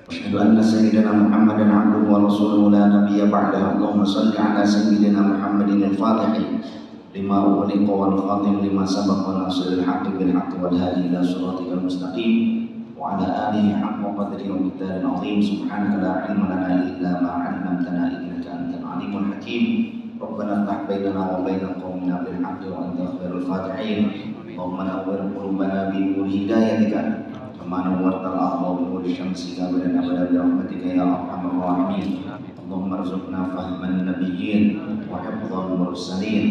أشهد أن سيدنا محمدا عبده ورسوله لا نبي بعده. اللهم صل على سيدنا محمد الفاتح لما أغلق والخاتم لما سبق وناصر الحق بالحق والهادي إلى صراطك المستقيم وعلى آله حق قدره ومقدار عظيم. سبحانك لا علم لنا إلا ما علمتنا إنك أنت العليم الحكيم. ربنا افتح بيننا وبين قومنا بالحق وأنت خير الفاتحين. اللهم نور قلوبنا بنور هدايتك كما نورت الأرض بنور شمسك أبدا برحمتك يا أرحم الراحمين. اللهم ارزقنا فهم النبيين وحفظ المرسلين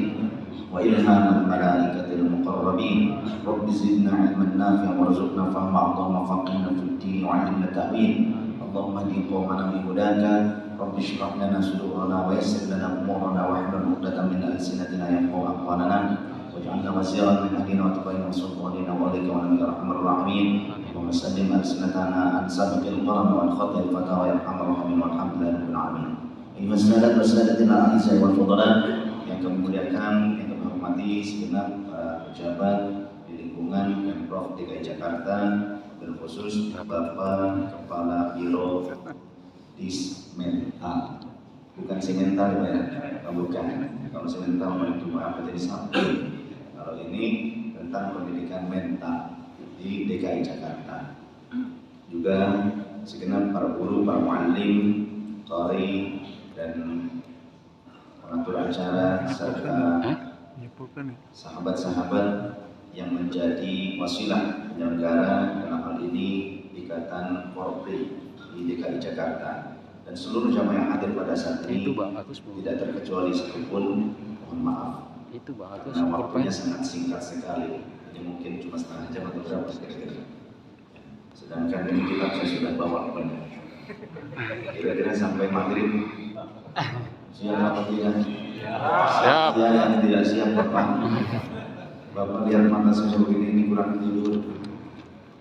وإلهام الملائكة المقربين. رب زدنا علما نافعا وارزقنا فهما. اللهم فقهنا في الدين وعلمنا التأويل. اللهم اهد قومنا بهداك. رب اشرح لنا صدورنا ويسر لنا أمورنا واحلل عقدة من ألسنتنا يفقهوا أقوالنا واجعلنا وزيرا من أهلنا وتقينا سلطاننا وعليك وعلى أرحم الراحمين. اللهم سلم ألسنتنا عن سابق القرن والخطأ الفتاوى يا أرحم الراحمين والحمد لله رب العالمين. أيها السادة والسادتنا الأعزاء والفضلاء yang kami muliakan, yang kami hormati segenap para pejabat di lingkungan Pemprov DKI Jakarta, dan khusus Bapak Kepala Biro Dismental, bukan semental ya, bukan. Kalau semental itu apa jadi satu. Kalau ini tentang pendidikan mental di DKI Jakarta. Juga segenap para guru, para muallim, qari dan pengatur acara serta sahabat-sahabat yang menjadi wasilah penyelenggara dalam hal ini Ikatan Korpri di DKI Jakarta dan seluruh jamaah yang hadir pada saat ini tidak terkecuali satupun. Mohon maaf karena waktunya sangat singkat sekali, ini mungkin cuma setengah jam atau berapa kira-kira. Sedangkan ini kitab saya sudah bawa banyak, kira-kira sampai maghrib. Siap atau tidak? Siap. Ya, yang tidak siap Bapak. Bapak lihat mata saya begini, ini kurang tidur.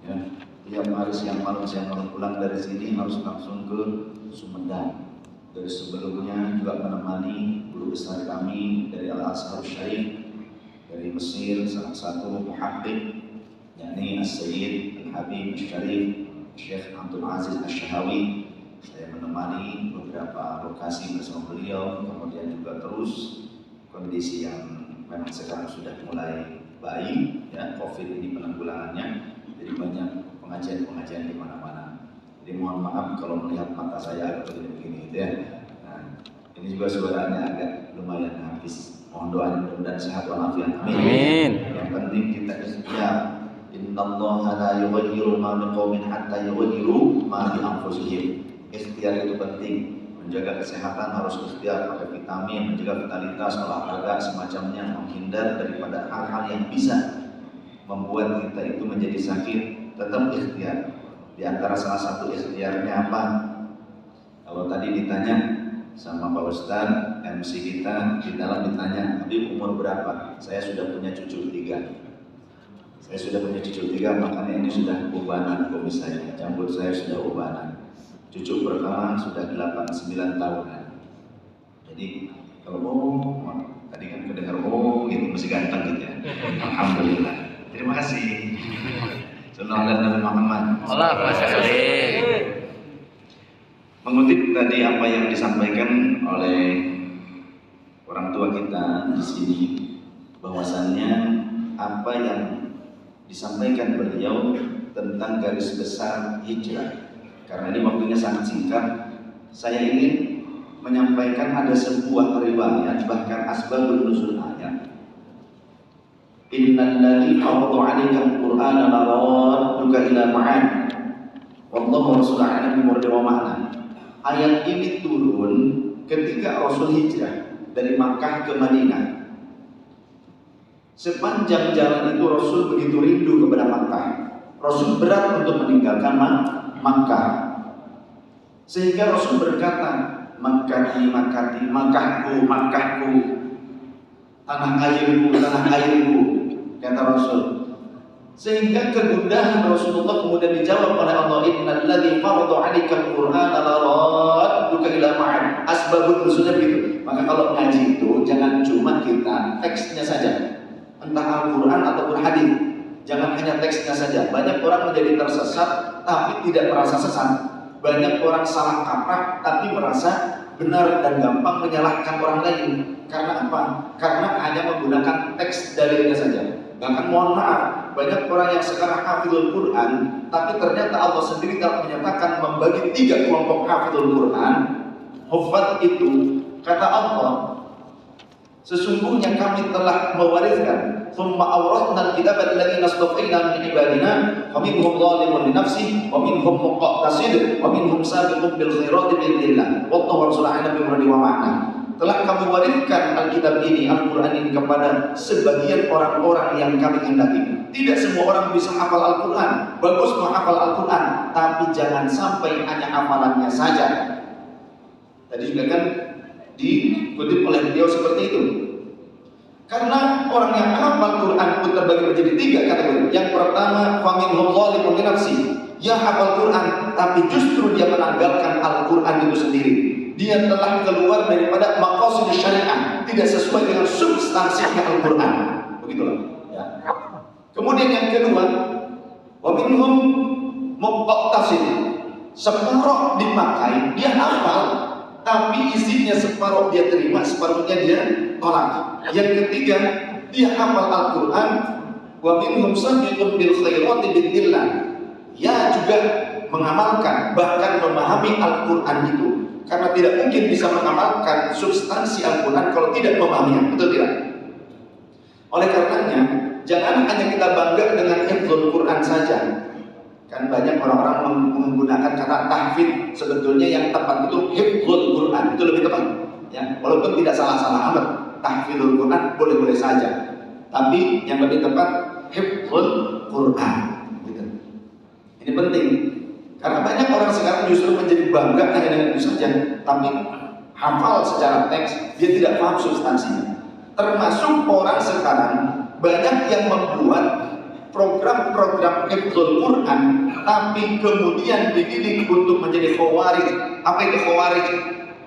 Ya, tiap hari siang malam pulang dari sini harus langsung ke Sumedang. Dari sebelumnya juga menemani guru besar kami dari Al-Azhar Syarif dari Mesir, salah satu muhaddits yakni As-Sayyid Al-Habib Syarif Syekh Abdul Aziz Asy-Syahawi. Saya menemani beberapa lokasi bersama beliau, kemudian juga terus kondisi yang memang sekarang sudah mulai baik ya, COVID ini penanggulangannya, jadi banyak pengajian-pengajian di mana-mana. Jadi mohon maaf kalau melihat mata saya agak begini gitu ya. Nah, ini juga suaranya agak lumayan habis. Mohon doanya mudah-mudahan sehat walafiat. Amin. Yang penting kita ikhtiar. Innallaha la yughayyiru ma biqaumin hatta yughayyiru ma bi anfusihim. Ikhtiar itu penting. Menjaga kesehatan harus ikhtiar, pakai vitamin, menjaga vitalitas, olahraga semacamnya, menghindar daripada hal-hal yang bisa membuat kita itu menjadi sakit. Tetap ikhtiar. Di antara salah satu ikhtiarnya apa? Kalau tadi ditanya sama Pak Ustadz, MC kita di dalam ditanya, Habib umur berapa? Saya sudah punya cucu 3. Saya sudah punya cucu 3, makanya ini sudah ubanan kumis saya, jambut saya sudah ubanan. Cucu pertama sudah 8-9 tahunan. Jadi kalau tadi kan kedengar gitu masih ganteng gitu ya. Alhamdulillah. Terima kasih. Sallallahu alaihi Muhammad. Mengutip tadi apa yang disampaikan oleh orang tua kita di sini, bahwasannya apa yang disampaikan beliau tentang garis besar hijrah. Karena ini waktunya sangat singkat, saya ingin menyampaikan ada sebuah riwayat, bahkan asbabun nuzul ayat. Innal ladzi farada 'alaika al-Qur'ana laradduka ila ma'ad. Wallahu rasuluhu a'lam bi wa ma'na. Ayat ini turun ketika Rasul hijrah dari Makkah ke Madinah. Sepanjang jalan itu Rasul begitu rindu kepada Makkah. Rasul berat untuk meninggalkan Makkah. Sehingga Rasul berkata, Makkati, Makkahku, tanah airku, kata Rasul. Sehingga kegundahan Rasulullah kemudian dijawab oleh Allah, Innal ladzi farada 'alaika al-Qur'ana laradduka ila ma'ad. Asbabun nuzulnya begitu. Maka kalau ngaji itu jangan cuma kita teksnya saja, entah Al-Qur'an ataupun hadis. Jangan hanya teksnya saja. Banyak orang menjadi tersesat tapi tidak merasa sesat. banyak orang salah kaprah tapi merasa benar dan gampang menyalahkan orang lain. Karena apa? Karena hanya menggunakan teks dalilnya saja. Bahkan mohon maaf, banyak orang yang sekarang hafizul Quran, tapi ternyata Allah sendiri telah menyatakan membagi 3 kelompok hafizul Quran. Hufaz itu, kata Allah, sesungguhnya kami telah mewariskan thumma awratna al-kitaba alladziina astafayna min ibadina faminhum zalimun li nafsihi wa minhum muqtasid wa minhum sabiqun bil khairati bi'idznillah wallahu rasulana bi wa ma'na. Telah kami wariskan Alkitab ini, Al-Quran ini kepada sebagian orang-orang yang kami kehendaki. Tidak semua orang bisa hafal Al-Quran, bagus menghafal Al-Quran, tapi jangan sampai hanya hafalannya saja. Tadi juga kan dikutip oleh beliau seperti itu. Karena orang yang hafal Quran pun terbagi menjadi 3 kategori. Yang pertama, faminhum zalimun li nafsihi. Dia hafal Quran, tapi justru dia menanggalkan Al-Quran itu sendiri. Dia telah keluar daripada maqasid syariah, tidak sesuai dengan substansinya Al-Quran. Begitulah. Ya. Kemudian yang kedua, wa minhum muqtasid. Separuh dipakai, dia hafal, tapi isinya separuh dia terima, separuhnya dia tolak. Yang ketiga, dia hafal Al-Quran, wa minhum sabiqun bil khairati bi'idznillah. Ya juga mengamalkan, bahkan memahami Al-Quran itu. Karena tidak mungkin bisa mengamalkan substansi Al-Quran kalau tidak memahaminya, betul tidak? Oleh karenanya, jangan hanya kita bangga dengan hifdzul Quran saja. Kan banyak orang-orang menggunakan kata tahfidz, sebetulnya yang tepat itu hifdzul Quran, itu lebih tepat. Ya, walaupun tidak salah-salah amat, tahfidzul Quran boleh-boleh saja. Tapi yang lebih tepat hifdzul Quran. Gitu. Ini penting. Karena banyak orang sekarang justru menjadi bangga hanya dengan itu saja, tapi hafal secara teks, dia tidak paham substansinya. Termasuk orang sekarang banyak yang membuat program-program hifdzul Quran, tapi kemudian dididik untuk menjadi khawarij. Apa itu khawarij?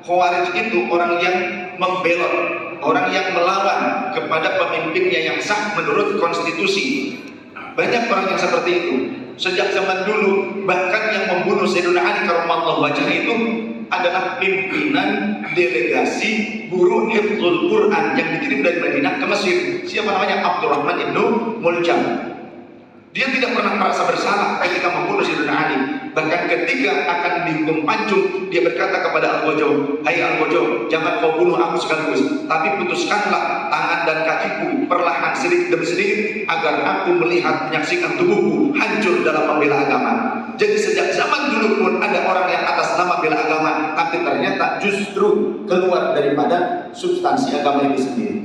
Khawarij itu orang yang membelot, orang yang melawan kepada pemimpinnya yang sah menurut konstitusi. Banyak orang yang seperti itu. Sejak zaman dulu, bahkan yang membunuh Sayyidina Ali karramallahu wajhah itu adalah pimpinan delegasi guru hifdzul Quran yang dikirim dari Madinah ke Mesir. Siapa namanya? Abdurrahman ibnu Muljam. Dia tidak pernah merasa bersalah ketika membunuh Sayyidina Ali. Bahkan ketika akan dihukum pancung, dia berkata kepada Al-Gojo, "Hai Al-Gojo, jangan kau bunuh aku sekaligus, tapi putuskanlah tangan dan kakiku perlahan sedikit demi sedikit agar aku melihat menyaksikan tubuhku hancur dalam membela agama." Jadi sejak zaman dulu pun ada orang yang atas nama bela agama, tapi ternyata justru keluar daripada substansi agama itu sendiri.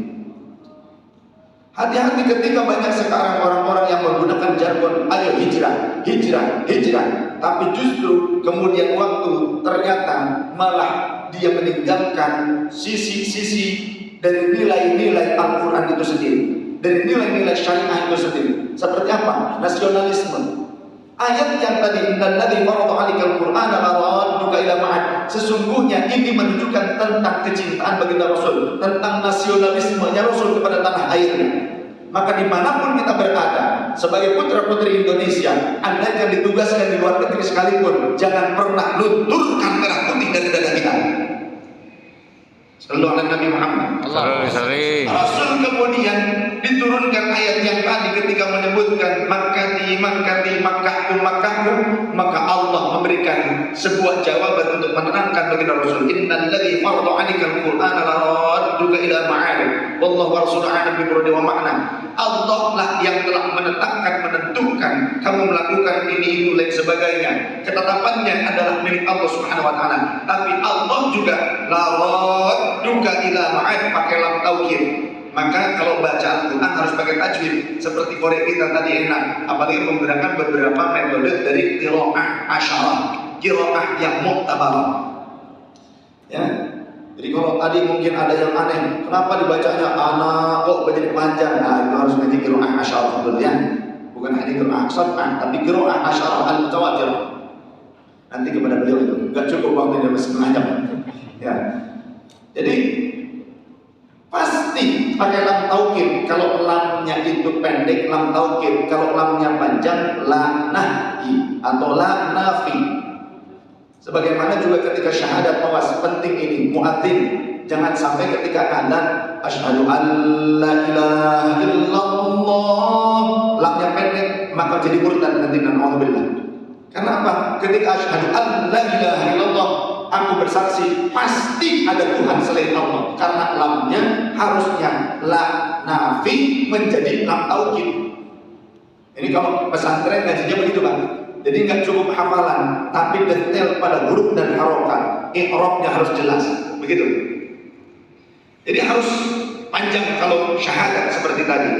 Hati-hati ketika banyak sekarang orang-orang yang menggunakan jargon ayo hijrah, hijrah, hijrah, tapi justru kemudian waktu ternyata malah dia meninggalkan sisi-sisi dari nilai-nilai Al-Quran itu sendiri, dari nilai-nilai syariah itu sendiri. Seperti apa? Nasionalisme. Ayat yang tadi innalladzi farada 'alaikal Qur'ana laradduka ila ma'ad, sesungguhnya ini menunjukkan tentang kecintaan baginda Rasul, tentang nasionalismenya Rasul kepada tanah airnya. Maka dimanapun kita berada sebagai putra-putri Indonesia, Anda yang ditugaskan di luar negeri sekalipun, jangan pernah lunturkan merah putih dari dada kita. Sallallahu alaihi Nabi Muhammad. Rasul kemudian diturunkan ayat yang tadi ketika menyebutkan Makkati, Makkahku, maka Allah memberikan sebuah jawaban untuk menenangkan baginda Rasul. Innalladzi farada 'alaikal Qur'ana laradduka ila ma'ad wallahu rasuluna bi wa ma'na. Allah lah yang telah menentukan kamu melakukan ini itu lain sebagainya. Ketetapannya adalah milik Allah Subhanahu wa taala. Tapi Allah juga laradduka ila ma'ad pakai lam taukid. Maka kalau baca Al-Quran harus pakai tajwid. Seperti korek kita tadi enak, apalagi menggunakan beberapa metode dari qiraah asyarah, qiraah yang mu'tabarah. Ya. Jadi kalau tadi mungkin ada yang aneh, kenapa dibacanya anak kok menjadi panjang? Nah, itu harus menjadi qiraah asyarah dulu ya. Bukan hanya qiraah sab'ah, tapi qiraah asyarah al-mutawatirah. Nanti kepada beliau itu, enggak cukup waktunya setengah jam. Ya. Jadi pasti pakai lam taukid. Kalau lamnya itu pendek, lam taukid. Kalau lamnya panjang, la nahi atau la nafi. Sebagaimana juga ketika syahadat awas penting ini muadzin, jangan sampai ketika adzan asyhadu an la ilaha illallah lamnya pendek maka jadi murtad nanti, naudzubillah. Karena apa? Ketika asyhadu an la ilaha illallah, aku bersaksi pasti ada Tuhan selain Allah, karena lamnya harusnya la nafi menjadi lam taukid. Ini kalau pesantren ngajinya begitu Pak. Jadi nggak cukup hafalan, tapi detail pada huruf dan harokat. I'rabnya harus jelas, begitu. Jadi harus panjang kalau syahadat seperti tadi.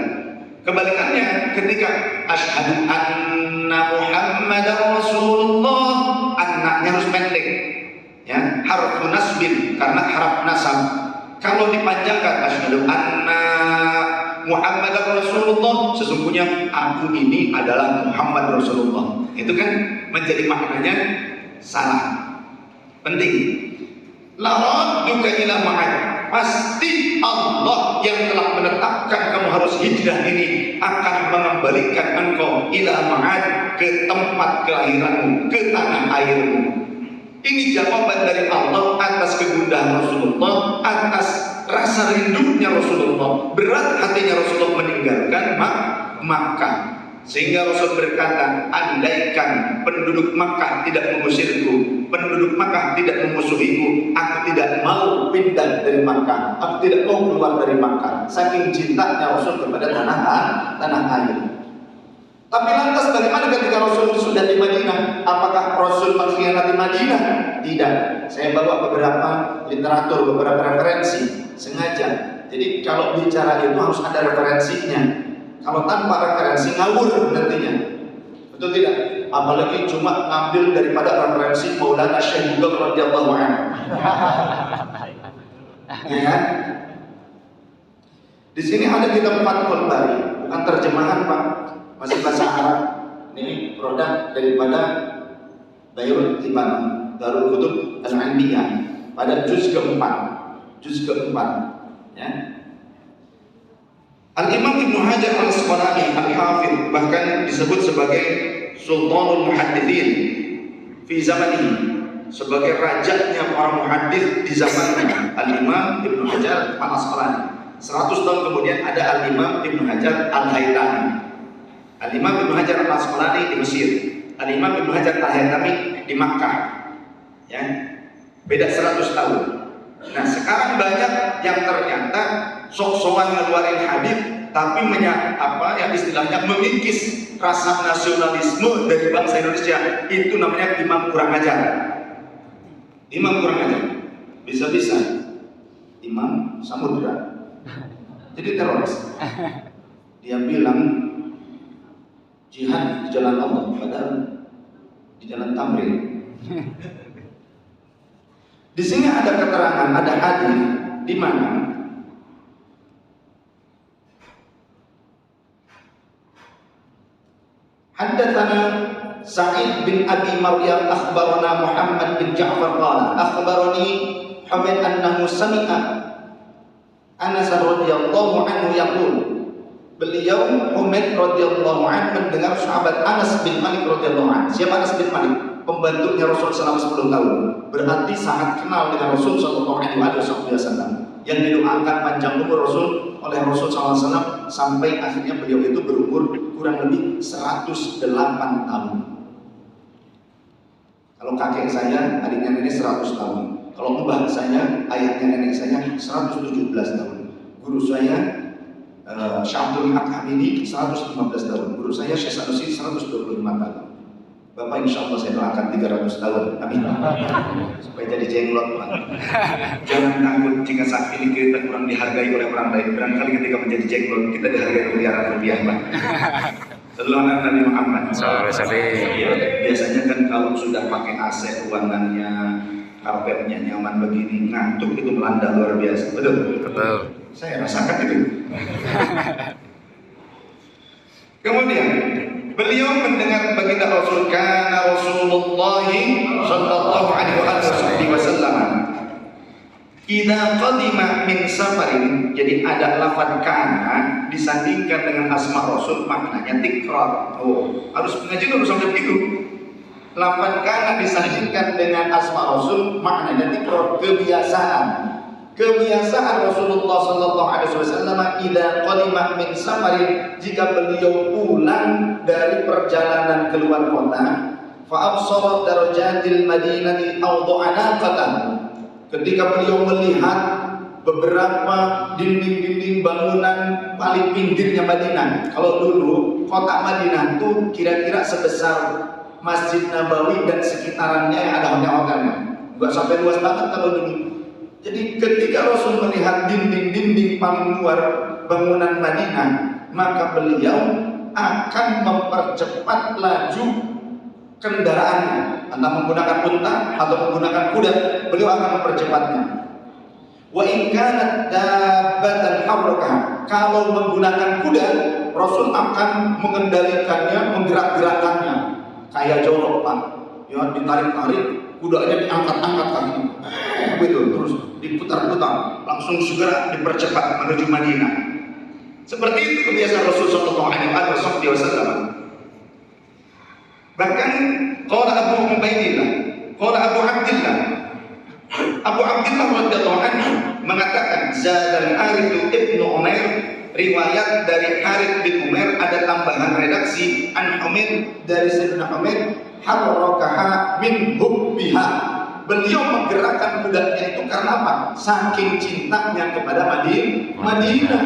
Kebalikannya ketika asyhadu anna Muhammadar Rasulullah, anaknya harus pendek. Ya, harfu nasbin karena haraf nasab. Kalau dipanjangkan asyhadu anna Muhammadar Rasulullah, sesungguhnya aku ini adalah Muhammad Rasulullah. Itu kan menjadi maknanya salah. Penting. La radduka ila ma'ad. Pasti Allah yang telah menetapkan kamu harus hijrah ini akan mengembalikan engkau ila ma'ad, ke tempat kelahiranmu, ke tanah airmu. Ini jawaban dari Allah atas kegundahan Rasulullah, atas rasa rindunya Rasulullah. Berat hatinya Rasulullah meninggalkan Makkah. Sehingga Rasul berkata, andaikan penduduk Makkah tidak mengusirku, penduduk Makkah tidak memusuhiku, aku tidak mau pindah dari Makkah, aku tidak mau keluar dari Makkah. Saking cintanya Rasul kepada tanah air. Tapi lantas bagaimana ketika Rasul sudah di Madinah? Apakah Rasul mengkhianati Madinah? Tidak. Saya bawa beberapa literatur, beberapa referensi sengaja. Jadi kalau bicara itu harus ada referensinya. Kalau tanpa referensi ngawur nantinya. Betul tidak? Apalagi cuma ngambil daripada referensi Maulana Syekh Google radhiyallahu anhu. Ya kan? Di sini ada kitab Fathul Bari, bukan terjemahan Pak, masih bahasa Arab. Ini produk daripada Beirut Libanon, Darul Kutub Al-Anbiyah pada juz keempat. Ya. Al-Imam Ibnu Hajar Al-Asqalani Al-Hafidh bahkan disebut sebagai Sultanul Muhaddithin fi zamanihi, sebagai rajanya para muhaddits di zamannya. Al-Imam Ibnu Hajar Al-Asqalani. 100 tahun kemudian ada Al-Imam Ibnu Hajar Al-Haytami. Al-Imam Ibnu Hajar Al-Asqalani di Mesir, Al-Imam Ibnu Hajar Al-Haytami di Makkah. Ya. Beda 100 tahun. Nah, sekarang banyak yang ternyata sok-sokan ngeluarin hadis tapi istilahnya mengikis rasa nasionalisme dari bangsa Indonesia. Itu namanya imam kurang ajar. Imam kurang ajar. Bisa-bisa imam samudra. Jadi teroris. Dia bilang jihad di jalan Allah, padahal di jalan Tamrin. Di sini ada keterangan, ada hadis di mana haddatsana Sa'id bin Abi Maryam akhbarana Muhammad bin Ja'far qala akhbarani Humayd annahu sami'a Anas radhiyallahu anhu yaqul. Beliau Humayd radhiyallahu anhu mendengar sahabat Anas bin Malik radhiyallahu anhu. Siapa Anas bin Malik? Pembantunya Rasul selama 10 tahun. Berarti sangat kenal dengan Rasul sallallahu alaihi wasallam. Yang didoakan panjang umur Rasul oleh Rasul sallallahu alaihi wasallam sampai akhirnya beliau itu berumur kurang lebih 108 tahun. Kalau kakek saya, adiknya nenek 100 tahun. Kalau mbah saya, ayahnya nenek saya 117 tahun. Guru saya Syabdul Haq Hamidi 115 tahun. Guru saya Syekh Sanusi 125 tahun. Bapak insya Allah saya doakan 300 tahun. Amin. Supaya jadi jenglot Pak. Jangan takut jika saat ini kita kurang dihargai oleh orang lain. Barangkali ketika menjadi jenglot kita dihargai miliaran rupiah Pak. Sallallahu Nabi Muhammad. Biasanya kan kalau sudah pakai AC ruangannya, karpetnya nyaman begini, ngantuk itu melanda luar biasa. Betul? Betul. Saya rasakan itu. Kemudian beliau mendengar baginda Rasul, kana Rasulullah sallallahu alaihi wasallam idza qadima min safarin. Jadi ada lafaz kana disandingkan dengan asma Rasul, maknanya tikrar. Oh, harus mengaji dulu sampai begitu. Lafaz kana disandingkan dengan asma Rasul maknanya tikror, kebiasaan. Kebiasaan Rasulullah sallallahu alaihi wasallam idza qadima min safarin, jika beliau pulang dari perjalanan keluar kota, fa absara darajatil madinati aw du'anaqatan, ketika beliau melihat beberapa dinding-dinding bangunan paling pinggirnya Madinah. Kalau dulu kota Madinah itu kira-kira sebesar Masjid Nabawi dan sekitarannya yang ada hotel-hotelnya, nggak sampai luas banget kalau dulu. Jadi ketika Rasul melihat dinding-dinding paling luar bangunan Madinah, maka beliau akan mempercepat laju kendaraannya, entah menggunakan unta atau menggunakan kuda, beliau akan mempercepatnya. Wa in kanat dabbatan harrakaha, kalau menggunakan kuda, Rasul akan mengendalikannya, menggerak-gerakannya. Kayak jorok, Pak. Ya, ditarik-tarik, kudanya diangkat-angkat kaki. Begitu, terus diputar-putar, langsung segera dipercepat menuju Madinah. Seperti itu kebiasaan Rasul sallallahu alaihi wasallam. Bahkan qala Abu Ubaidillah, qala Abu Abdillah radhiyallahu anhu mengatakan, Zadal Harith ibnu Umair, riwayat dari Harith bin Umair, ada tambahan redaksi an Humair dari Sayyidina Humair, harrakaha min hubbiha, beliau menggerakkan kudanya itu karena apa? Saking cintanya kepada Madinah.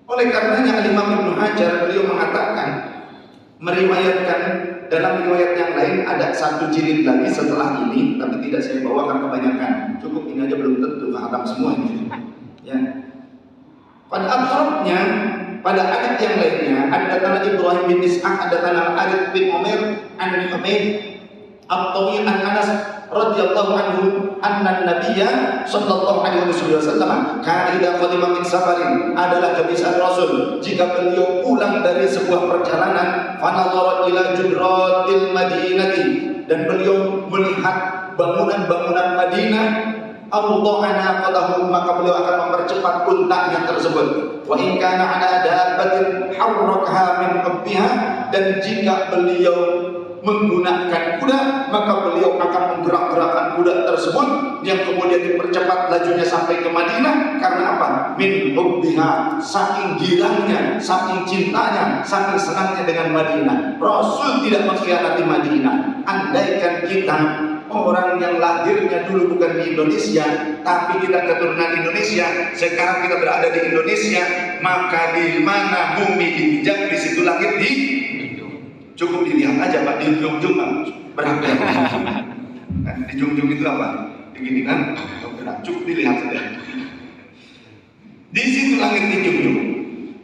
Oleh karenanya Imam Ibnu Hajar beliau mengatakan, meriwayatkan dalam riwayat yang lain ada satu jilid lagi setelah ini, tapi tidak saya bawa karena kebanyakan. Cukup ini aja belum tentu khatam semua ini. Ya. Pada akhirnya, pada ayat yang lainnya, ada tanah Ibrahim bin Ishaq, ada tanah Harith bin Umair, an Humaid At-Tawi an Anas radhiyallahu anhu anna Nabiyya sallallahu alaihi wasallam kana idza qadima min safarin, adalah kebiasaan Rasul jika beliau pulang dari sebuah perjalanan, fanadhara ila judratil madinati, dan beliau melihat bangunan-bangunan Madinah, awda'ana qadahu, maka beliau akan mempercepat untanya tersebut. Wa in kana ala dabbatin harrakaha min hubbiha, dan jika beliau menggunakan kuda, maka beliau akan menggerak-gerakkan kuda tersebut yang kemudian dipercepat lajunya sampai ke Madinah. Karena apa? Min hubbiha, saking girangnya, saking cintanya, saking senangnya dengan Madinah. Rasul tidak mengkhianati Madinah. Andaikan kita orang yang lahirnya dulu bukan di Indonesia, tapi kita keturunan Indonesia, sekarang kita berada di Indonesia, maka di mana bumi dipijak, di situ langit cukup dilihat aja, Pak, di junjung berapa? Di junjung itu apa? Begini kan? Cukup dilihat saja. Di situ langit dijunjung.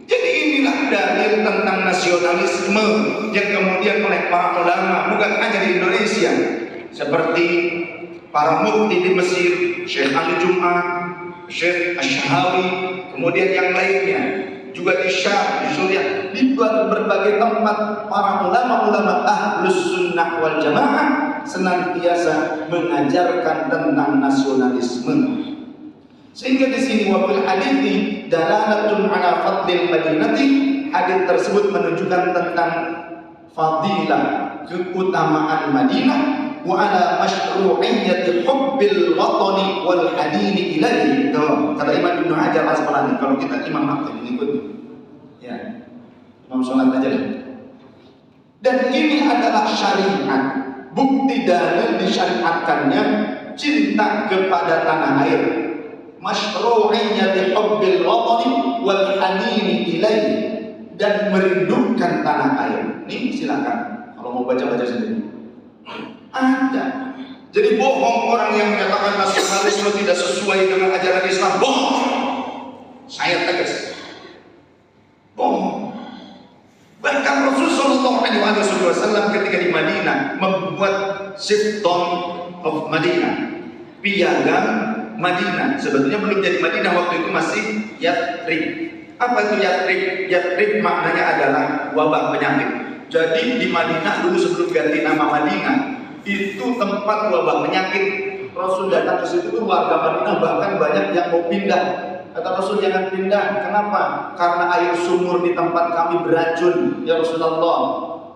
Jadi inilah dalil tentang nasionalisme yang kemudian oleh para ulama, bukan hanya di Indonesia, seperti para mufti di Mesir, Syekh Ali Jum'ah, Syekh Asy-Syahawi, kemudian yang lainnya, juga di Syam, di Suriah, di berbagai tempat para ulama-ulama Ahlus Sunnah wal Jamaah senantiasa mengajarkan tentang nasionalisme. Sehingga di sini wafil hadithi dalalatun ala fadlil madinati, hadits tersebut menunjukkan tentang fadilah, keutamaan Madinah, wa ala masyru'iyyati hubbil watani wal hadini ilaihi. Kata Imam Ibnu Hajar Asqalani, kalau kita Imam Mahdi mengikut ya Imam sholat aja deh. Dan ini adalah syariat, bukti dalil disyariatkannya cinta kepada tanah air, masyru'iyyati hubbil watani wal hadini ilaihi, dan merindukan tanah air. Nih silakan kalau mau baca-baca sendiri. Ada. Jadi bohong orang yang menyatakan nasionalisme tidak sesuai dengan ajaran Islam. Bohong. Saya tegas. Bohong. Bahkan Rasulullah SAW ketika di Madinah membuat Sifton of Madinah, piagam Madinah. Sebetulnya belum jadi Madinah waktu itu, masih Yathrib. Apa itu Yathrib? Yathrib maknanya adalah wabah penyakit. Jadi di Madinah dulu sebelum ganti nama Madinah, itu tempat wabah penyakit. Rasul datang ke situ tuh warga Madinah bahkan banyak yang mau pindah. Kata Rasul, jangan pindah. Kenapa? Karena air sumur di tempat kami beracun. Ya Rasulullah,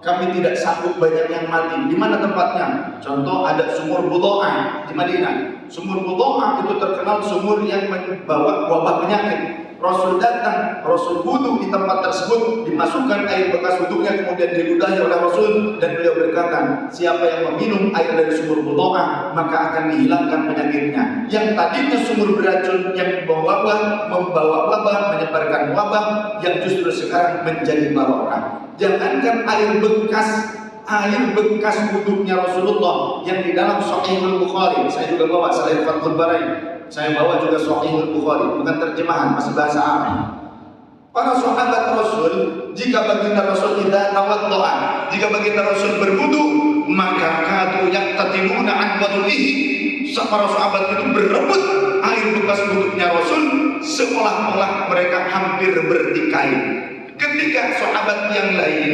kami tidak sanggup banyak yang mati. Di mana tempatnya? Contoh ada sumur Budo'ah di Madinah. Sumur Budo'ah itu terkenal sumur yang membawa wabah penyakit. Rasul datang, Rasul wudhu di tempat tersebut, dimasukkan air bekas wudhunya, kemudian diludahi oleh Rasul, dan beliau berkata, siapa yang meminum air dari sumur Budo'ah maka akan dihilangkan penyakitnya. Yang tadinya sumur beracun yang membawa wabah, menyebarkan wabah, yang justru sekarang menjadi barokah. Jangankan air bekas wudhunya Rasulullah yang di dalam Sahihul Bukhari, saya juga bawa selain Fathul Bari, saya bawa juga Sahihul Bukhari, bukan terjemahan, masih bahasa Arab. Para sahabat Rasul, jika baginda Rasul idza tawaddaa, jika baginda Rasul berwudu, maka kadu yaqtatiluna an wudu'ihi. Para sahabat itu berebut air bekas wudhunya Rasul seolah-olah mereka hampir bertikai. Ketika sahabat yang lain,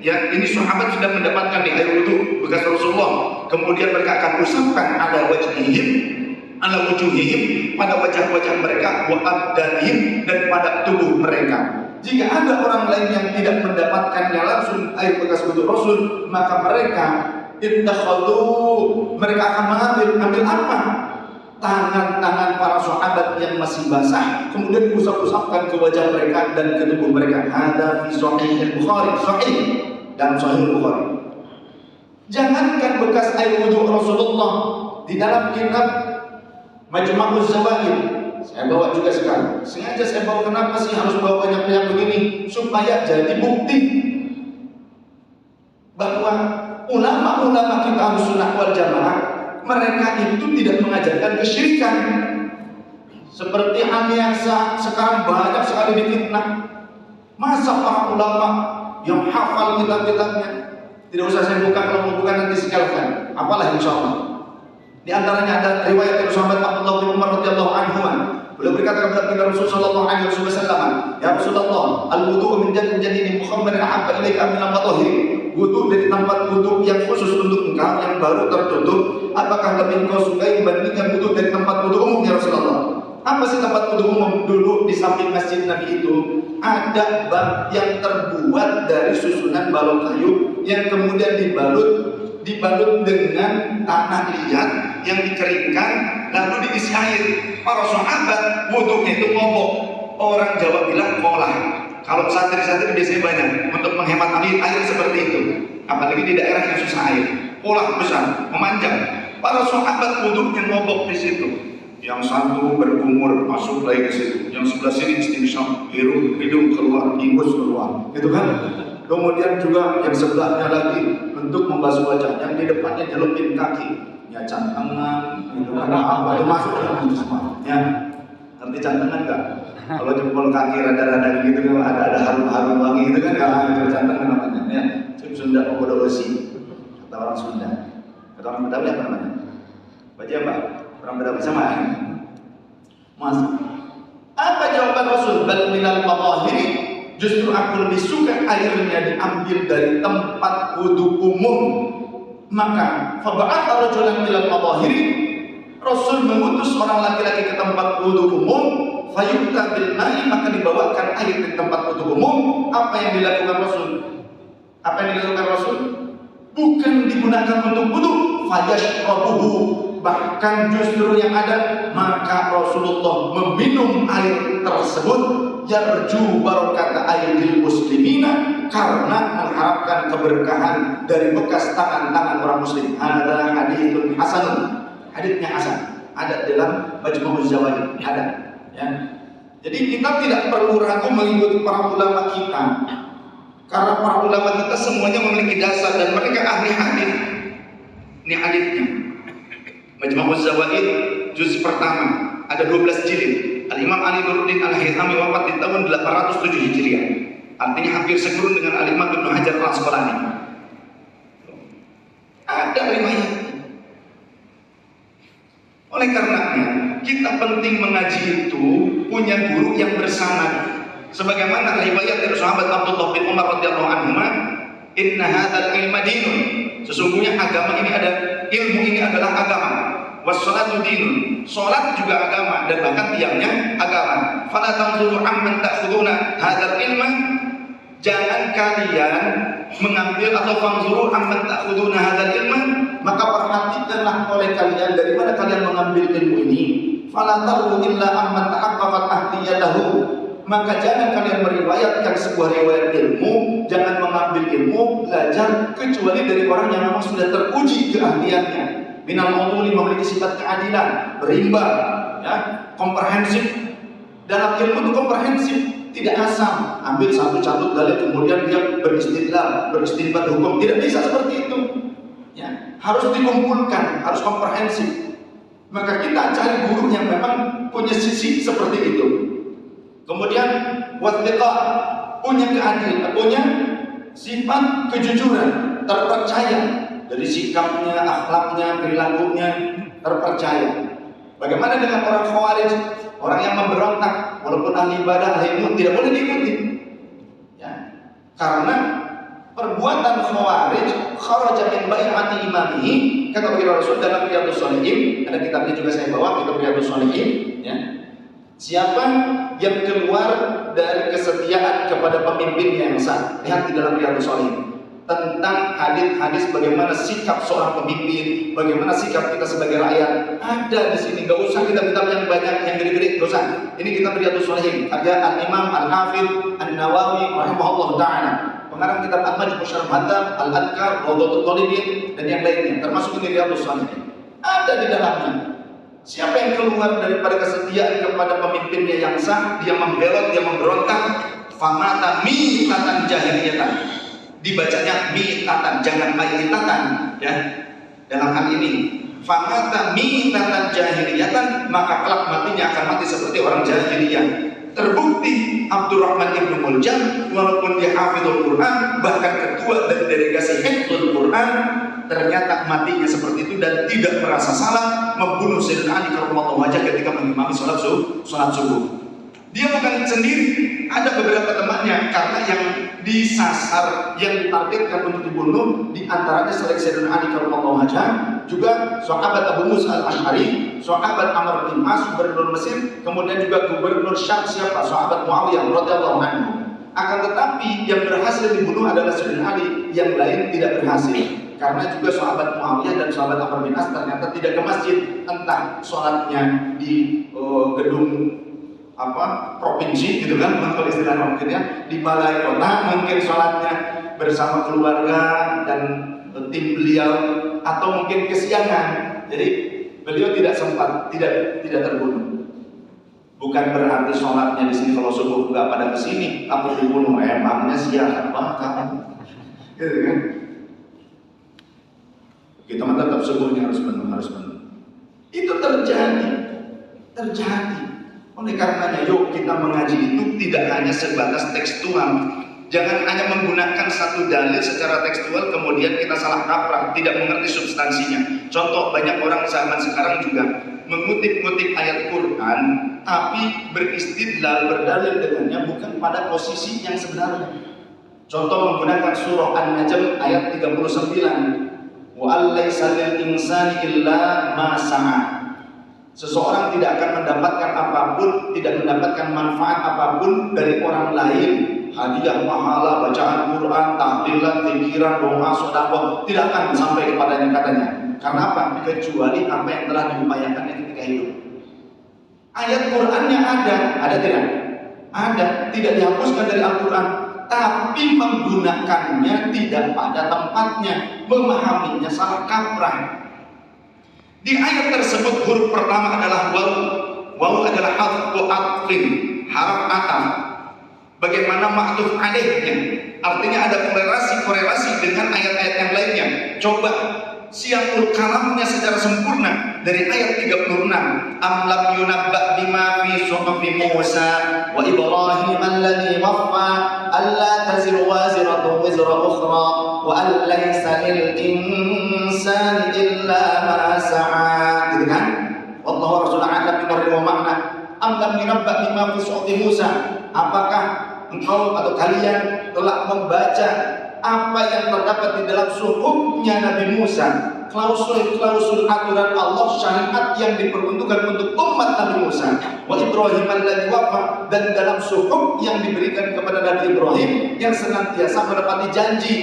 ya ini sahabat sudah mendapatkan di air wudhu bekas Rasulullah, kemudian mereka akan usapkan ala wujuhihim, pada wajah-wajah mereka, wa abdanihim, dan pada tubuh mereka. Jika ada orang lain yang tidak mendapatkannya langsung air bekas wudhu Rasul, maka mereka mereka akan mengambil apa? Tangan-tangan para sahabat yang masih basah, kemudian diusap-usapkan ke wajah mereka dan ke tubuh mereka. Ada fi Sahih Bukhari, sahih dan Sahih Bukhari. Jangankan bekas air wudhu Rasulullah, di dalam kitab Majma'uz Zawaid, saya bawa juga sekarang. Sengaja saya bawa, kenapa sih harus bawa banyak-banyak begini? Supaya jadi bukti bahwa ulama-ulama kita Ahlussunnah wal Jamaah, mereka itu tidak mengajarkan kesyirikan. Seperti Aniasa sekarang banyak sekali difitnah. Masa para ulama yang hafal kitab-kitabnya, tidak usah saya buka, kalau mau buka nanti sekalian, apalah insyaallah. Di antaranya ada riwayat dari sahabat Abdullah bin Umar radhiyallahu anhu. Beliau berkata kepada Rasulullah sallallahu alaihi wasallam, "Ya Rasulullah, al-wudu min jadidin Muhammadin ahabba ilaika min al-matahhir." Wudu dari tempat wudu yang khusus untuk engkau yang baru tertutup, apakah lebih engkau sukai dibandingkan wudu dari tempat wudu umum ya Rasulullah? Apa sih tempat wudu umum? Dulu di samping masjid Nabi itu ada bak yang terbuat dari susunan balok kayu yang kemudian dibalut dengan tanah liat yang dikeringkan lalu diisi air. Para sahabat wudunya itu ngobok, orang Jawa bilang kolah. Kalau santri-santri biasanya banyak untuk menghemat air seperti itu, apalagi di daerah yang susah air. Kolah besar, memanjang. Para sahabat wudunya ngobok di situ. Yang satu berkumur masuk lagi ke situ, yang sebelah sini istinsyaq, hidung keluar, ingus keluar, gitu kan? Kemudian juga yang sebelahnya lagi untuk membasuh wajah, yang di depannya nyelupin kaki, ya cantengan, itu kan apa itu masuk dalam itu semua. Ya, ngerti cantengan nggak? Kalau jempol kaki rada-rada gitu, ada harum-harum wangi itu kan, ya itu cantengan namanya. Ya, Sunda Pogodo Osi, kata orang Sunda. Kata orang Betawi apa namanya? Baca apa? Orang Betawi sama. Mas, apa jawaban Rasul? Bal minal matahiri, justru aku lebih suka airnya diambil dari tempat wudu umum. Maka faba'atha rajulan ilal matahiri, Rasul mengutus orang laki-laki ke tempat wudu umum, fayu'ta bil ma'i, maka dibawakan air di tempat wudu umum. Apa yang dilakukan Rasul? Apa yang dilakukan Rasul? Bukan digunakan untuk wudu, fayashrabuhu, bahkan justru yang ada, maka Rasulullah meminum air tersebut, yarju barakata aidil muslimina, karena mengharapkan keberkahan dari bekas tangan-tangan orang muslim. Ada hadithun hasanun, hadithnya hasan, ada dalam Majma'uz Zawaid, ada. Ya. Jadi kita tidak perlu ragu mengikuti para ulama kita, karena para ulama kita semuanya memiliki dasar dan mereka ahli hadis. Ini hadisnya. Majma'uz Zawaid juz pertama ada 12 jilid. Al-Imam Ali Nuruddin Al-Haythami wafat di tahun 807 Hijriah. Artinya hampir sekurun dengan Al-Imam Ibnu Hajar Al-Asqalani. Ada riwayat. Oleh karenanya kita penting mengaji itu punya guru yang bersanad. Sebagaimana riwayat dari sahabat Abdullah bin Umar radhiyallahu anhu, "Inna hadzal ilma dinun." Sesungguhnya agama ini ilmu ini adalah agama. Wassalatu dinun, salat juga agama dan bahkan tiangnya agama. Fala tanzuru amman ta'khuduna hadzal ilma, Jangan kalian mengambil atau fanzuru amman ta'khuduna hadzal ilma, maka perhatikanlah oleh kalian dari mana kalian mengambil ilmu ini. Fala tarwu illa amman tahaqqaqat ahdiyatahu, maka jangan kalian meriwayatkan sebuah riwayat ilmu, jangan mengambil ilmu, belajar kecuali dari orang yang memang sudah teruji keahliannya. Minal mawduli, memiliki sifat keadilan, berimbang, ya, komprehensif. Dalam ilmu itu komprehensif, tidak asal ambil satu catut dalil kemudian dia beristidlal, beristinbat hukum. Tidak bisa seperti itu. Ya, harus dikumpulkan, harus komprehensif. Maka kita cari guru yang memang punya sisi seperti itu. Kemudian wathiqah, punya keadilan, punya sifat kejujuran, terpercaya dari sikapnya, akhlaknya, perilakunya, terpercaya. Bagaimana dengan orang Khawarij? Orang yang memberontak, walaupun ahli ibadah, ahli ilmu, tidak boleh diikuti. Ya. Karena perbuatan Khawarij, kharaja min bai'ati imamihi, kata bagi Rasul dalam Riyadhus Shalihin, ada kitabnya juga saya bawa, kitab Riyadhus Shalihin, ya. Siapa yang keluar dari kesetiaan kepada pemimpinnya yang sah? Lihat di dalam Riyadhus Shalihin tentang hadis-hadis bagaimana sikap seorang pemimpin, bagaimana sikap kita sebagai rakyat. Ada di sini, gak usah kitab-kitab yang banyak, yang gede-gede, gak usah. Ini kitab Riyadhus Shalihin, karya Al-Imam Al-Hafidh An-Nawawi rahimahullah ta'ala. Pengarang kitab Al-Majmu' Syarh Muhadzab, Al-Adhkar, Rawdatul Thalibin, dan yang lainnya, termasuk ini Riyadhus Shalihin. Ada di dalamnya. Siapa yang keluar daripada kesetiaan kepada pemimpinnya yang sah, dia membelot, dia memberontak, famata mitatan jahiliyatan. Dibacanya mitatan, jangan maitatan, ya. Dalam hal ini, famata mitatan jahiliyatan, maka kelak matinya akan mati seperti orang jahiliyah. Terbukti Abdurrahman ibnu Muljam, walaupun dia hafizul Quran, bahkan ketua dari delegasi hifdzul Quran, ternyata matinya seperti itu dan tidak merasa salah membunuh Sayyidina Ali karramallahu wajhah ketika mengimami sholat subuh. Dia bukan sendiri, ada beberapa temannya, karena yang disasar, yang ditargetkan untuk dibunuh, di antaranya selain Sayyidina Ali karramallahu wajhah, juga sahabat Abu Musa al-Ash'ari, sahabat Amr bin As, gubernur Mesir, kemudian juga gubernur Syam, siapa? Sahabat Muawiyah radhiyallahu anhu. Akan tetapi yang berhasil dibunuh adalah Sayyidina Ali, yang lain tidak berhasil. Karena juga sahabat Muawiyah dan sahabat Amr bin As ternyata tidak ke masjid, entah sholatnya di gedung provinsi gitu kan, kalau istilah mungkinnya di balai kota, mungkin sholatnya bersama keluarga dan tim beliau, atau mungkin kesiangan, jadi beliau tidak sempat, tidak terbunuh. Bukan berarti sholatnya di sini kalau subuh nggak pada kesini, kamu dibunuh, emangnya siapa kamu, gitu kan? Kita tetap subuhnya harus penuh. Itu terjadi. Oleh karenanya, yuk kita mengaji itu tidak hanya sebatas tekstual. Jangan hanya menggunakan satu dalil secara tekstual kemudian kita salah kaprah, tidak mengerti substansinya. Contoh, banyak orang zaman sekarang juga mengutip-ngutip ayat Quran, tapi beristidlal, berdalil dengannya bukan pada posisi yang sebenarnya. Contoh, menggunakan surah An-Najm ayat 39. Wa allaysa lil insani illa ma sa'a. Seseorang tidak akan mendapatkan apapun, tidak mendapatkan manfaat apapun dari orang lain, hadiah, pahala, bacaan Quran, tahlilan, pikiran, doa, sedekah, tidak akan sampai kepadanya katanya. Karena apa? Kecuali apa yang telah diupayakannya ketika hidup. Ayat Qurannya ada tidak? Ada, tidak dihapuskan dari Al-Quran, tapi menggunakannya tidak pada tempatnya, memahaminya salah kaprah. Di ayat tersebut huruf pertama adalah waw. Waw adalah harfu atfin, haraf ataf. Bagaimana ma'tuf alaihnya? Artinya ada korelasi dengan ayat-ayat yang lainnya. Coba siapul kalamnya secara sempurna dari ayat 36. Am lam yunabba bima fi suhufi Musa wa Ibrahim alladhi waffa alla taziru waziratun wizra ukhra wa an laysa lil insani illa ma sa'a. Gitu kan? Wallahu rasul a'lam bi wa makna. Am lam yunabba bima fi suhufi Musa. Apakah engkau atau kalian telah membaca apa yang terdapat di dalam suhufnya Nabi Musa? klausul aturan Allah, syariat yang diperuntukkan untuk umat Nabi Musa, wa Ibrahim alladzi wafa, dan dalam suhuf yang diberikan kepada Nabi Ibrahim yang senantiasa menepati janji.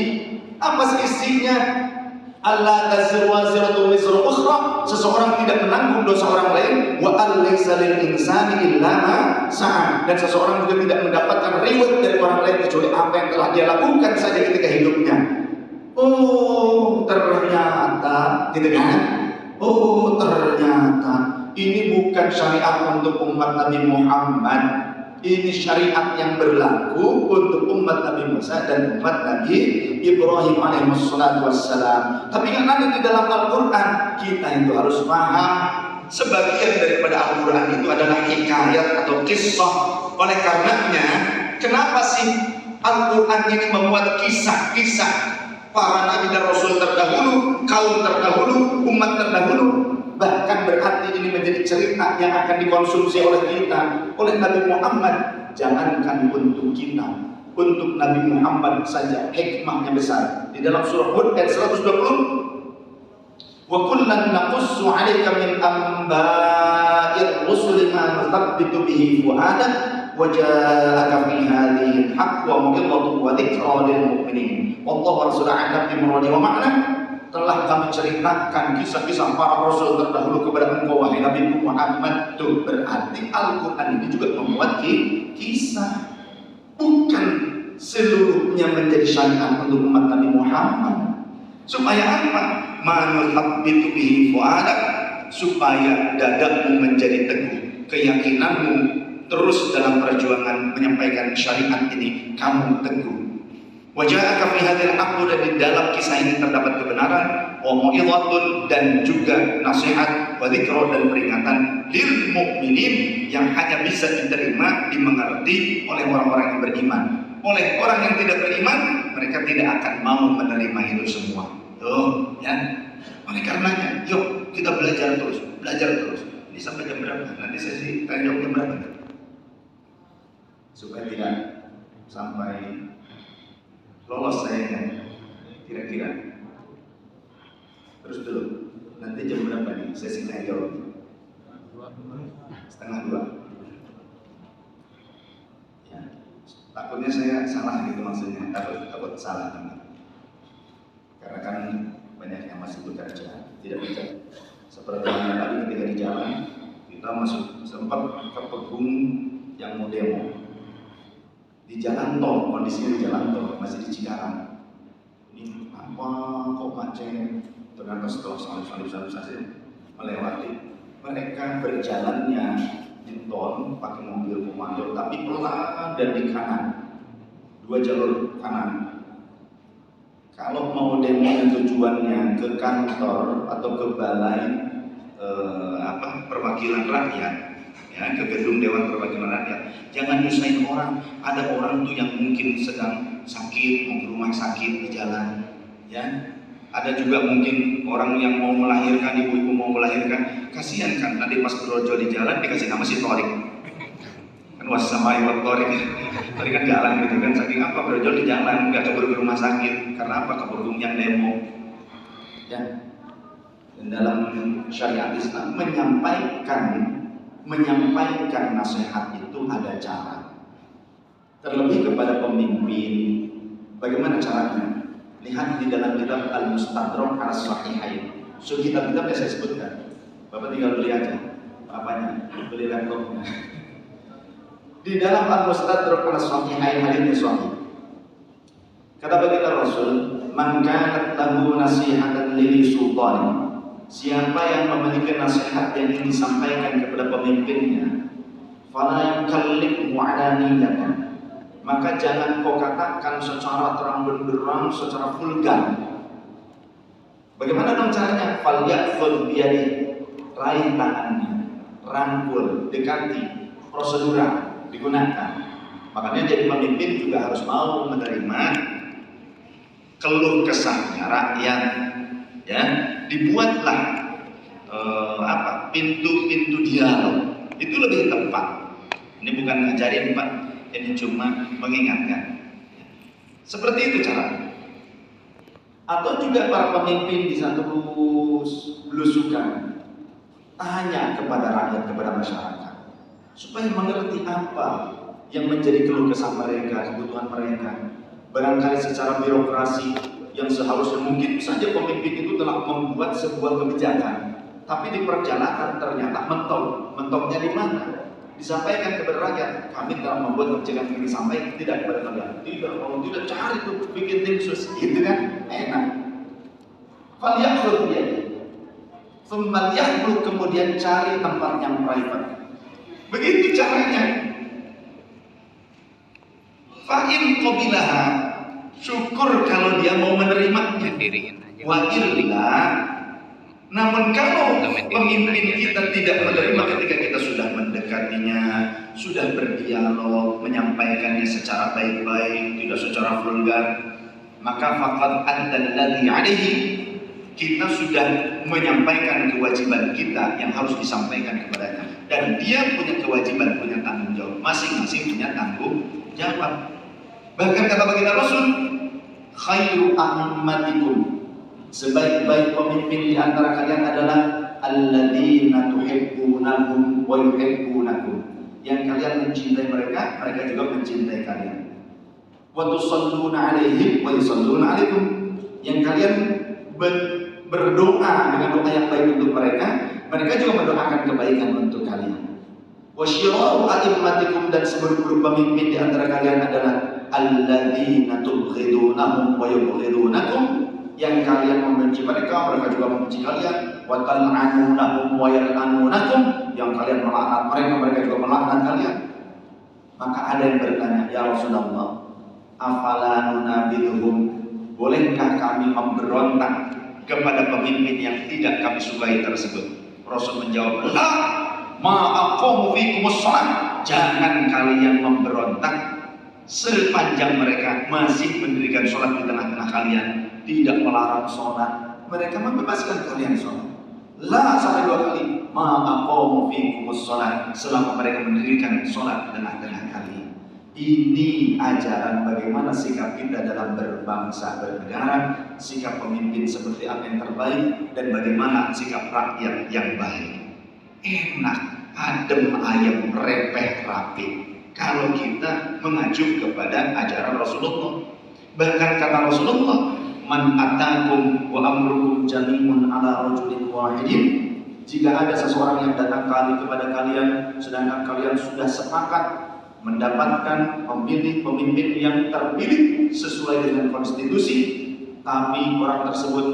Apa sih isinya? Allah taziru waziratu wizra ukhra, seseorang tidak menanggung dosa orang lain, wa alaysa lil insani illa ma sa'a, dan seseorang juga tidak mendapatkan reward dari orang lain kecuali apa yang telah dia lakukan saja ketika hidupnya. Oh ternyata, gitu kan? Oh ternyata ini bukan syariat untuk umat Nabi Muhammad. Ini syariat yang berlaku untuk umat Nabi Musa dan umat Nabi Ibrahim alaihissalam. Tapi kan ada di dalam Al-Quran, kita itu harus paham sebagian daripada Al-Quran itu adalah hikayat atau kisah. Oleh karenanya, kenapa sih Al-Quran ini memuat kisah-kisah para nabi dan rasul terdahulu, kaum terdahulu, umat terdahulu? Bahkan berarti ini menjadi cerita yang akan dikonsumsi oleh kita, oleh Nabi Muhammad. Jangankan untuk kita, untuk Nabi Muhammad saja hikmahnya besar. Di dalam surah Hud ayat 120, wa kullan naqussu 'alaika min amba'ir rusuli ma nuthabbitu bihi fu'adak wa ja'aka fi hadhihi al-haqq wa maw'izatun wa dzikra lil mu'minin wallahu rasuluhu a'lam bi muradi wa ma'na. Telah kami ceritakan kisah-kisah para rasul terdahulu kepada engkau wahai Nabi Muhammad. Tuh berarti Al-Quran ini juga memuat kisah, bukan seluruhnya menjadi syariat untuk umat Nabi Muhammad. Supaya apa? Manuthabbitu bihi fu'adak, supaya dadamu menjadi teguh, keyakinanmu terus dalam perjuangan menyampaikan syariat ini kamu teguh. Waja'aka fi hadzal haqq, dan di dalam kisah ini terdapat kebenaran, wa mau'izatun, dan juga nasihat, wa dzikra, dan peringatan lil mukminin, yang hanya bisa diterima, dimengerti oleh orang-orang yang beriman. Oleh orang yang tidak beriman, mereka tidak akan mau menerima itu semua. Tuh, ya. Oleh karenanya, yuk kita belajar terus. Ini sampai jam berapa? Nanti sesi tanya jawab jam berapa? Supaya tidak sampai lolos saya kan, kira-kira. Terus dulu, nanti jam berapa nih sesi tanya jawab? 1:30. Ya, takutnya saya salah gitu maksudnya, takut salah teman. Karena kan banyak yang masih bekerja, tidak bisa. Seperti yang tadi ketika di jalan, kita masuk sempat ke pegung yang mau demo. Di jalan tol, kondisinya di jalan tol, masih di Cikarang. Ini apa kok macet? Ternyata setelah salib saja melewati, mereka berjalannya di tol pakai mobil komando, tapi pelan dan di kanan, 2 jalur kanan. Kalau mau demo tujuannya ke kantor atau ke balai perwakilan rakyat, ya, ke gedung Dewan Perwakilan Rakyat, jangan nyusahin orang. Ada orang tuh yang mungkin sedang sakit, mau ke rumah sakit di jalan, ya. Ada juga mungkin orang yang mau melahirkan, ibu-ibu mau melahirkan, kasihan kan, nanti pas berojo di jalan dikasih nama si Torik, kan wasamai wa Torik, Torik kan jalan gitu kan, saking apa berojo di jalan, nggak keburu ke rumah sakit, karena apa? Keburu yang demo, ya. Dan dalam syariat Islam menyampaikan nasihat itu ada cara. Terlebih kepada pemimpin, bagaimana caranya? Lihat di dalam kitab Al-Mustadrak As-Sahihain. So kitab-kitabnya saya sebutkan. Bapak tinggal beli aja. Apanya? Beli laptopnya. Di dalam Al-Mustadrak As-Sahihain haditsnya sahih. Kata baginda Rasul, "Man kanat lahu nasihatan li sultani." Siapa yang memiliki nasihat yang ingin disampaikan kepada pemimpinnya, fala yukallimu alaniyatan, maka jangan kau katakan secara terang benderang, secara vulgar. Bagaimana dong caranya? Falyaqul biyadi, raih tangannya, rangkul, dekati, prosedural digunakan. Makanya jadi pemimpin juga harus mau menerima keluh kesahnya rakyat, ya. Dibuatlah pintu-pintu dialog, itu lebih tepat. Ini bukan ngajarin Pak, ini cuma mengingatkan. Seperti itu cara. Atau juga para pemimpin bisa terus belusukan, tanya kepada rakyat, kepada masyarakat, supaya mengerti apa yang menjadi keluh kesah mereka, kebutuhan mereka. Barangkali secara birokrasi yang seharusnya mungkin saja pemimpin itu telah membuat sebuah kebijakan, tapi di perjalanan ternyata mentok. Mentoknya di mana? Disampaikan kepada rakyat, kami telah membuat kebijakan ini, sampai tidak kepada kalian. Tidak, kalau tidak cari tuh bikin tim sus, gitu kan? Enak. Falyakhudh biyadihi, tsumma liyakhluk, kemudian cari tempat yang private. Begitu caranya. Fa'in qabilaha, syukur kalau dia mau menerimanya. Wa illa, namun kalau pemimpin kita tidak menerima ketika kita sudah mendekatinya, sudah berdialog, menyampaikannya secara baik-baik, tidak secara vulgar, maka faqad adalladhi alaihi, kita sudah menyampaikan kewajiban kita yang harus disampaikan kepadanya, dan dia punya kewajiban, punya tanggung jawab, masing-masing punya tanggung jawab. Bahkan kata baginda Rasul, khairu a'immatikum, sebaik-baik pemimpin di antara kalian adalah alladzina tuhibbunahum wa yuhibbunakum, yang kalian mencintai mereka, mereka juga mencintai kalian. Wa tusalluna alaihim wa yusalluna alaikum, yang kalian berdoa dengan doa yang baik untuk mereka, mereka juga mendoakan kebaikan untuk kalian. Wa syiraru a'immatikum, dan seburuk-buruk pemimpin di antara kalian adalah alladzina tubghidunahum wa yubghidunakum, yang kalian membenci mereka, mereka juga membenci kalian. Wa tal'anunahum wa yal'anunakum, yang kalian melaknat mereka, mereka juga melaknat kalian. Maka ada yang bertanya, ya Rasulullah, afala nunabidhum, bolehkah kami memberontak kepada pemimpin yang tidak kami sukai tersebut? Rasul menjawab, la ma'aqamu fikumus shalah, jangan kalian memberontak sepanjang mereka masih mendirikan sholat di tengah-tengah kalian, tidak melarang sholat, mereka membebaskan kalian sholat. La, sampai 2 kali, ma'aqamu fikumus shalah, selama mereka mendirikan sholat di tengah-tengah kalian. Ini ajaran bagaimana sikap kita dalam berbangsa, bernegara, sikap pemimpin seperti apa yang terbaik, dan bagaimana sikap rakyat yang baik. Enak, adem ayem, repeh rapi kalau kita mengacu kepada ajaran Rasulullah. Bahkan kata Rasulullah, man atakum wa amrukum jami'un ala rajulin wahidin, jika ada seseorang yang datang kepada kalian sedangkan kalian sudah sepakat mendapatkan memilih pemimpin yang terpilih sesuai dengan konstitusi, tapi orang tersebut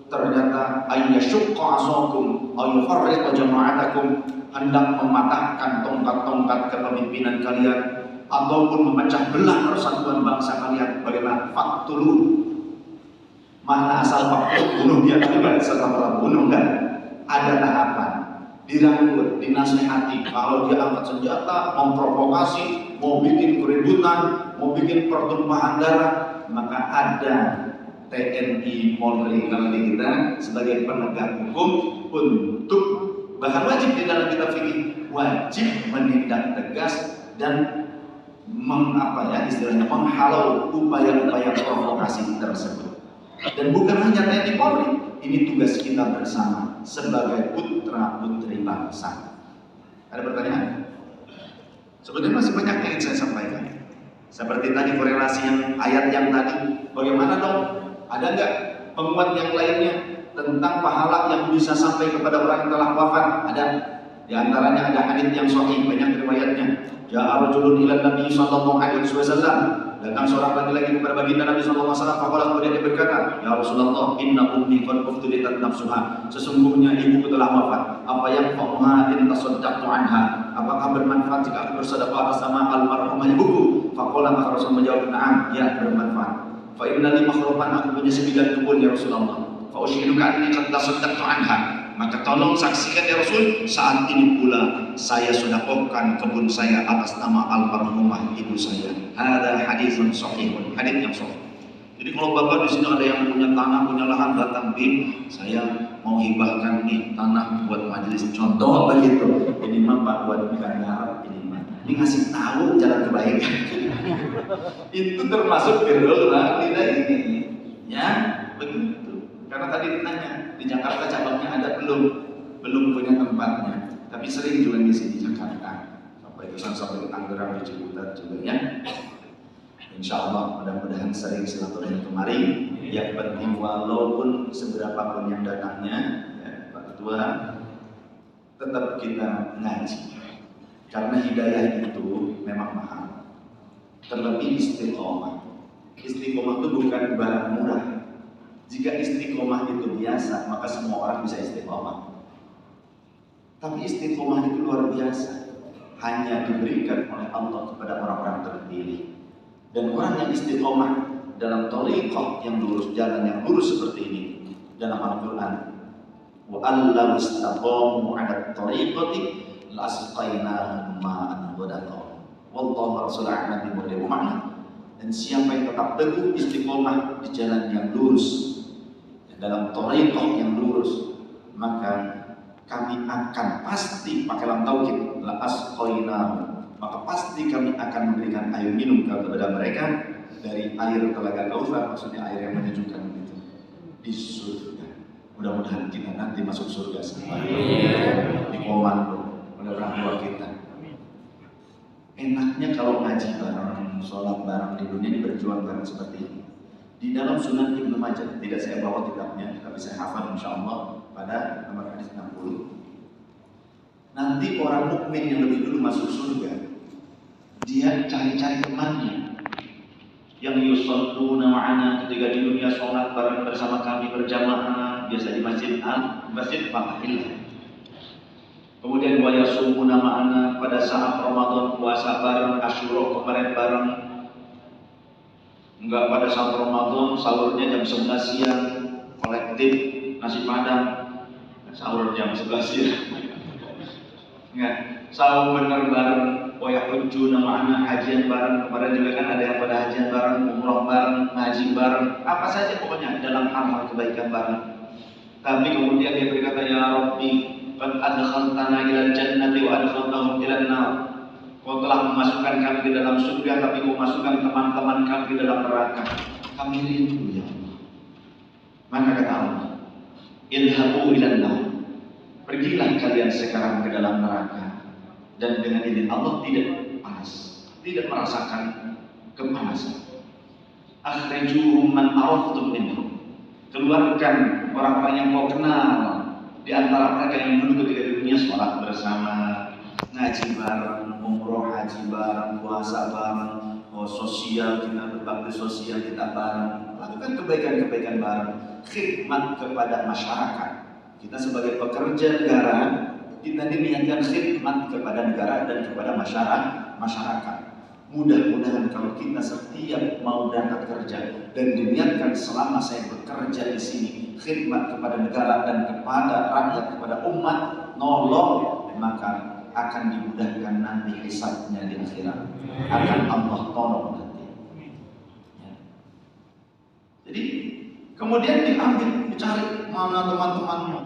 ternyata ayyashukka asakum aw yufarriqa jama'atakum, hendak mematahkan tongkat-tongkat kepemimpinan kalian ataupun memecah belah persatuan bangsa kalian, bagaimana? Faktulu, mana asal faktul, bunuh dia, bukan serta-merta bunuh, kan? Ada tahapan, dirangkul, dinasihati. Kalau dia angkat senjata, memprovokasi, mau bikin keributan, mau bikin pertumpahan darah, maka ada TNI, Polri, kalau kita sebagai penegak hukum untuk, bahkan wajib di dalam kitab fikih, wajib menindak tegas dan istilahnya menghalau upaya-upaya provokasi tersebut. Dan bukan hanya TNI Polri, ini tugas kita bersama sebagai putra putri bangsa. Ada pertanyaan? Sebetulnya masih banyak yang ingin saya sampaikan. Seperti tadi korelasi yang ayat yang tadi, bagaimana dong? Ada nggak penguat yang lainnya tentang pahala yang bisa sampai kepada orang yang telah wafat? Ada. Di antaranya ada hadits yang sahih, banyak riwayatnya. Ja'a rajulun ila Nabi sallallahu alaihi wasallam, datang seorang laki-laki kepada baginda Nabi sallallahu alaihi wasallam, faqala, kemudian dia berkata, ya Rasulullah, inna ummi qad uftulitat nafsuha, sesungguhnya ibuku telah wafat. Apa yang fa'uha in tasaddaqtu anha, apakah bermanfaat jika aku bersedekah atas nama almarhumah ibuku? Faqala, maka Rasul menjawab, na'am, ya bermanfaat. Fa inna li makhluqan, aku punya 9 kebun ya Rasulullah. Fa ushiduka anni qad tasaddaqtu anha, maka tolong saksikan ya Rasul, saat ini pula saya sedekahkan kebun saya atas nama almarhumah ibu saya. Ada hadisun sahihun, hadis yang sahih. Jadi kalau bapak di sini ada yang punya tanah, punya lahan, datang, Bim, saya mau hibahkan nih tanah buat majelis, contoh begitu. Ini mah Pak buat bukan garap, ini mah. Ini ngasih tahu jalan kebaikan. Itu termasuk birrul walidain, ya. begitu. Karena tadi ditanya, di Jakarta cabangnya ada belum punya tempatnya, tapi sering juga ngisi di Jakarta. Sampai ke Tangerang, di Ciputat juga ya. Insya Allah mudah-mudahan sering silaturahmi kemari. Yang penting walaupun seberapa pun yang datangnya, ya, Pak Ketua, tetap kita ngaji. Karena hidayah itu memang mahal. Terlebih istiqomah. Istiqomah itu bukan barang murah. Jika istiqomah itu biasa, maka semua orang bisa istiqomah. Tapi istiqomah itu luar biasa. Hanya diberikan oleh Allah kepada orang-orang terpilih. Dan orang yang istiqomah dalam thariqah yang lurus, jalan yang lurus seperti ini dalam Al-Quran, wa allam istaqamu 'ala thariqati la asqainahum ma'an ghadaqa wallahu rasul a'lam bi makna. Dan siapa yang tetap teguh istiqomah di jalan yang lurus, dalam thariqah yang lurus, maka kami akan pasti pakai lam taukid, la asqainahum, maka pasti kami akan memberikan air minum kepada mereka dari air telaga Kautsar, maksudnya air yang menyejukkan itu di surga. Mudah-mudahan kita nanti masuk surga semua. Di komando oleh orang tua kita. Enaknya kalau ngaji bareng, sholat bareng di dunia ini, berjuang bareng seperti ini. Di dalam Sunan Ibnu Majah, tidak saya bawa kitabnya, tapi saya hafal insya Allah pada nomor hadis 60. Nanti orang mukmin yang lebih dulu masuk surga, dia cari-cari temannya yang yusalluna ma'ana, ketika di dunia sholat bareng bersama kami berjamaah, biasa di masjid Fatahillah. Kemudian wa yasumuna ma'ana, pada saat Ramadan puasa bareng, Asyura kemarin bareng. Enggak, pada saat Ramadan sahurnya jam 11 siang, kolektif nasi padang, sahur jam 11 siang. Enggak, sahur bener bareng. Wa yahujjuna ma'ana, hajian bareng. Kemarin juga kan ada yang pada hajian bareng, umroh bareng, ngaji bareng, apa saja pokoknya dalam hal kebaikan bareng. Tapi kemudian dia berkata, ya Rabbi, qad adkhaltana ilal jannati wa adkhaltahum ilan nar. Kau telah memasukkan kami ke dalam surga, tapi kau masukkan teman-teman kami ke dalam neraka. Kami rindu ya Allah. Maka kata Allah, idhabu ilan nar, pergilah kalian sekarang ke dalam neraka. Dan dengan ini Allah tidak panas, tidak merasakan kepanasan. Akhrijuhum man araftum minhum, keluarkan orang-orang yang kau kenal di antara mereka yang dulu ketika di dunia sholat bersama, ngaji bareng, umroh haji bareng, puasa bareng, sosial, kita berbakti sosial kita bareng, lakukan kebaikan-kebaikan bareng, khidmat kepada masyarakat. Kita sebagai pekerja negara, kita diniatkan khidmat kepada negara dan kepada masyarakat. Mudah-mudahan kalau kita setiap mau berangkat kerja dan diniatkan selama saya bekerja di sini khidmat kepada negara dan kepada rakyat, kepada umat, nolong, maka akan dimudahkan nanti hisabnya di akhirat. Akan Allah tolong nanti. Ya. Jadi kemudian diambil, dicari mana teman-temannya.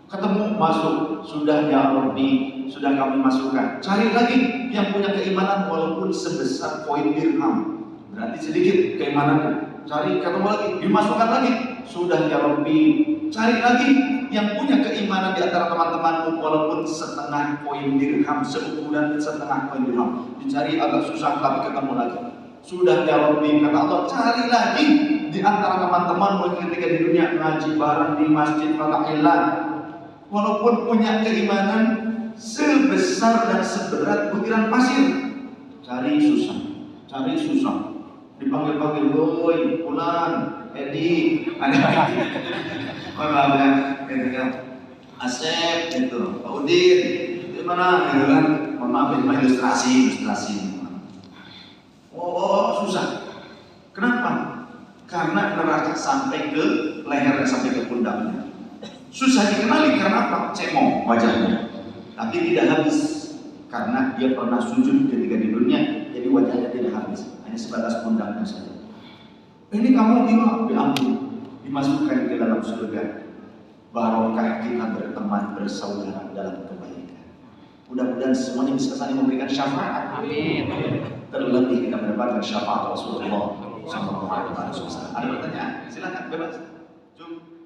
Ketemu, masuk, sudah ya Rabbi, sudah kami masukkan. Cari lagi yang punya keimanan walaupun sebesar koin dirham, berarti sedikit keimanannya. Cari, ketemu lagi, dimasukkan lagi. Sudah ya Rabbi, cari lagi yang punya keimanan di antara teman-temanmu walaupun setengah koin dirham, seukuran setengah koin dirham. Dicari agak susah tapi ketemu lagi. Sudah ya Rabbi, kata Allah, cari lagi di antara teman-temanmu ketika di dunia ngaji bareng di masjid Fatahillah, walaupun punya keimanan sebesar dan seberat butiran pasir, cari susah, dipanggil-panggil, woi, Fulan, Edi, ada Asep, itu, Pak Udin, itu mana, gitu kan? Mohon maaf, itu ilustrasi. Oh, susah. Kenapa? Karena neraka sampai ke lehernya, sampai ke pundaknya. Susah dikenali karena apa? Cemong wajahnya. Tapi tidak habis karena dia pernah sujud ketika di dunia, jadi wajahnya tidak habis, hanya sebatas pundaknya saja. Ini kamu diambil, dimasukkan ke dalam surga. Barokah kita berteman bersaudara dalam kebaikan. Mudah-mudahan semuanya bisa saling memberikan syafaat. Amin. Terlebih kita mendapatkan syafaat Rasulullah SAW. Ada pertanyaan? Silakan bebas. Cukup.